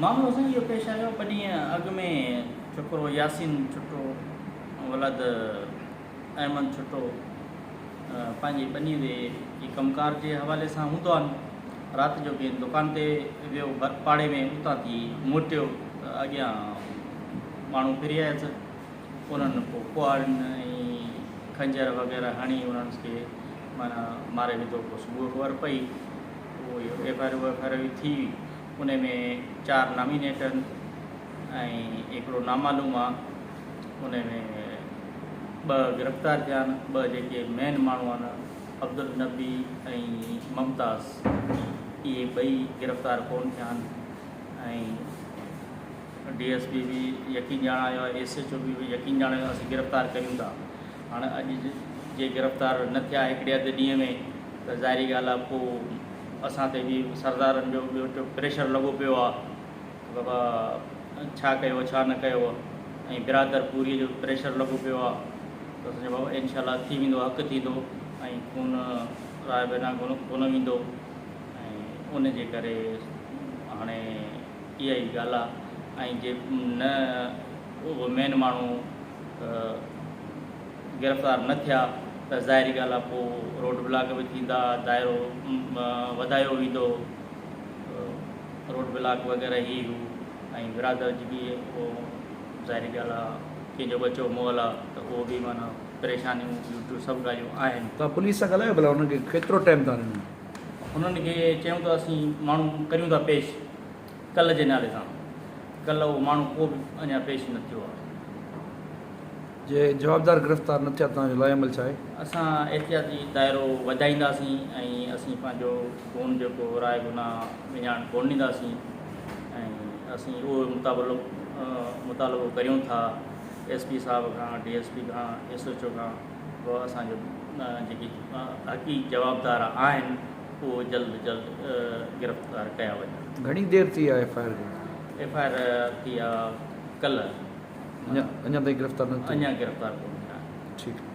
मामलो असां इहो पेश आयो ॿ ॾींहं अॻु में छोकिरो यासीन छुटो वलद अहमद छुटो पंहिंजी ॿनी ते कमकार जे हवाले सां हूंदो आहे। राति जो कंहिं दुकान ते वियो पाड़े में, उतां थी मोटियो त अॻियां माण्हू फिरी आयसि। उन्हनि पोइ कुआड़नि ऐं खंजर वग़ैरह हणी उन्हनि खे माना मारे विधो। पोइ सुबुह ख़बर पई उहो एफ.आई.आर. थी। उन में 4 नॉमिनेटन ऐं हिकिड़ो नामालूम आहे। उन में 2 गिरफ़्तार थिया आहिनि। 2 जेके मेन माण्हू आहिनि अब्दुल नबी ऐं मुमताज़, इहे 2 गिरफ़्तार कोन थिया आहिनि। ऐं DSP बि यकीन ॼाणायो आहे, SHO बि यकीन ॼाणायो असीं गिरफ़्तार कयूं था। हाणे अॼु जे गिरफ़्तार न थिया हिकिड़े अधु ॾींहं में त ज़ाहिरी ॻाल्हि आहे पोइ असां ते बि सरदारनि जो ॿियो प्रेशर लॻो पियो आहे बाबा छा कयो छा न कयो, ऐं बिरादर पूरी जो प्रेशर लॻो पियो आहे त असांजो बाबा इनशाला थी वेंदो, हक़ थींदो ऐं खून राय बिना कोन वेंदो। ऐं उन जे करे हाणे इहा ई ॻाल्हि आहे। ऐं जे न उहो मेन माण्हू गिरफ़्तार न थिया त ज़ाहिरी ॻाल्हि आहे पोइ रोड ब्लॉक बि थींदा, दाइरो वधायो वेंदो, रोड ब्लॉक वग़ैरह ई हू। ऐं बिरादर जी बि उहो ज़ाहिरी ॻाल्हि आहे कंहिंजो बचो मोहल आहे त उहो बि माना परेशानियूं ॿियूं सभु ॻाल्हियूं आहिनि। तव्हां पुलिस सां ॻाल्हायो भला हुनखे केतिरो टाइम था ॾिनो? उन्हनि खे चयूं था असीं माण्हू करियूं था पेश कल्ह जे नाले सां। कल्ह उहो माण्हू को बि अञा पेश न थियो आहे। जे जवाबदार गिरफ़्तार न थिया तव्हांजो लाइ अमल छा आहे? असां एहतियाती दाइरो वधाईंदासीं ऐं असीं पंहिंजो खून जेको राय गुनाह विञाइण कोन ॾींदासीं। ऐं असीं उहो मुतालबो करियूं था SP साहिब खां, DSP खां, SHO खां। पोइ असांजो जेकी हक़ी जवाबदार आहिनि उहो जल्द जल्द गिरफ़्तार कया वञनि। घणी देरि थी आहे FIR खे? FIR थी आहे कल्ह, अञा ताईं गिरफ़्तार न थियो? अञा गिरफ़्तार कोन थिया। ठीकु।